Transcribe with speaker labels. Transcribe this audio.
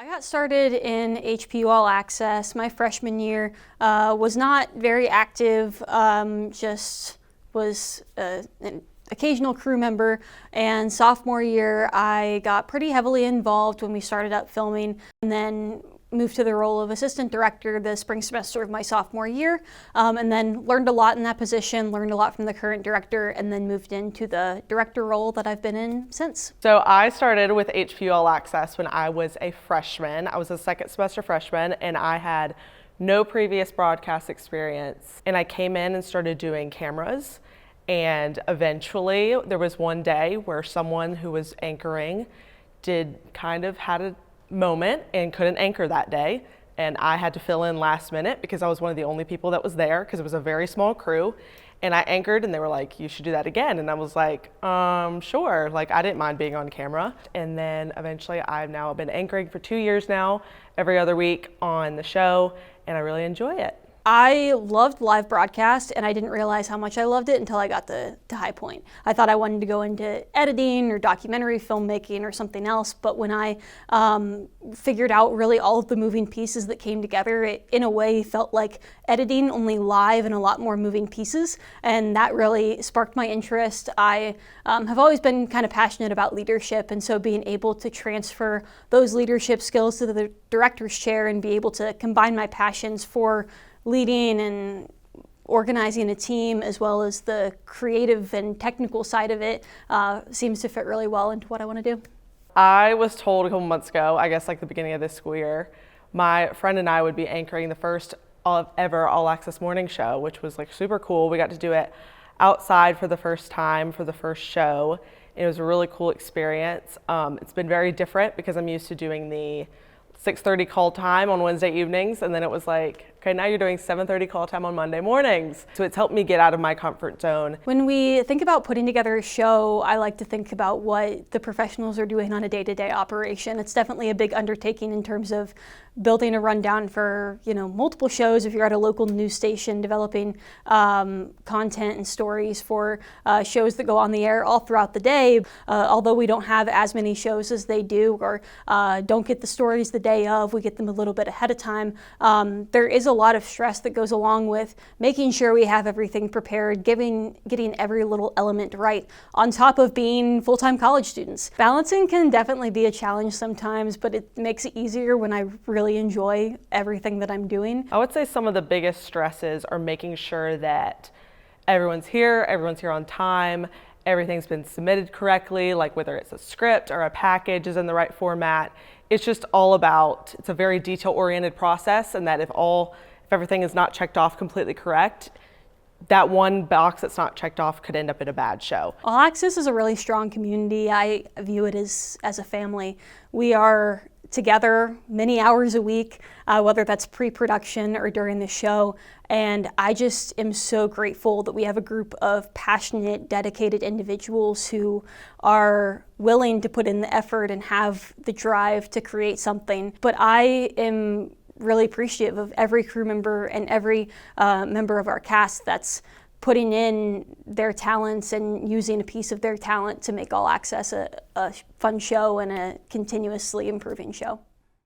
Speaker 1: I got started in HPU All Access my freshman year. Was not very active, just was an occasional crew member. And sophomore year, I got pretty heavily involved when we started up filming, and then moved to the role of assistant director the spring semester of my sophomore year, and then learned a lot in that position, learned a lot from the current director, and then moved into the director role that I've been in since.
Speaker 2: So I started with HPU All Access when I was a freshman. I was a second semester freshman, and I had no previous broadcast experience. And I came in and started doing cameras. And eventually there was one day where someone who was anchoring had a moment and couldn't anchor that day, and I had to fill in last minute because I was one of the only people that was there because it was a very small crew. And I anchored and they were like, you should do that again. And I was like, sure. Like, I didn't mind being on camera. And then eventually I've now been anchoring for 2 years now, every other week on the show, and I really enjoy it.
Speaker 1: I loved live broadcast, and I didn't realize how much I loved it until I got to High Point. I thought I wanted to go into editing or documentary filmmaking or something else, but when I figured out really all of the moving pieces that came together, it in a way felt like editing, only live and a lot more moving pieces, and that really sparked my interest. I have always been kind of passionate about leadership, and so being able to transfer those leadership skills to the director's chair and be able to combine my passions for leading and organizing a team as well as the creative and technical side of it seems to fit really well into what I want to do.
Speaker 2: I was told a couple months ago, I guess like the beginning of this school year, my friend and I would be anchoring the first ever All Access morning show, which was like super cool. We got to do it outside for the first time for the first show. It was a really cool experience. It's been very different because I'm used to doing the 6:30 call time on Wednesday evenings, and then it was like, okay, now you're doing 7:30 call time on Monday mornings. So it's helped me get out of my comfort zone.
Speaker 1: When we think about putting together a show, I like to think about what the professionals are doing on a day-to-day operation. It's definitely a big undertaking in terms of building a rundown for, multiple shows. If you're at a local news station, developing content and stories for shows that go on the air all throughout the day. Although we don't have as many shows as they do, or don't get the stories the day of, we get them a little bit ahead of time. There is a lot of stress that goes along with making sure we have everything prepared, getting every little element right, on top of being full-time college students. Balancing can definitely be a challenge sometimes, but it makes it easier when I really enjoy everything that I'm doing.
Speaker 2: I would say some of the biggest stresses are making sure that everyone's here on time, everything's been submitted correctly, like whether it's a script or a package is in the right format. It's just all about, it's a very detail-oriented process, and that if everything is not checked off completely correct, that one box that's not checked off could end up in a bad show.
Speaker 1: All Access is a really strong community. I view it as a family. We are together many hours a week, whether that's pre-production or during the show. And I just am so grateful that we have a group of passionate, dedicated individuals who are willing to put in the effort and have the drive to create something. But I am really appreciative of every crew member and every member of our cast that's putting in their talents and using a piece of their talent to make All Access a fun show and a continuously improving show.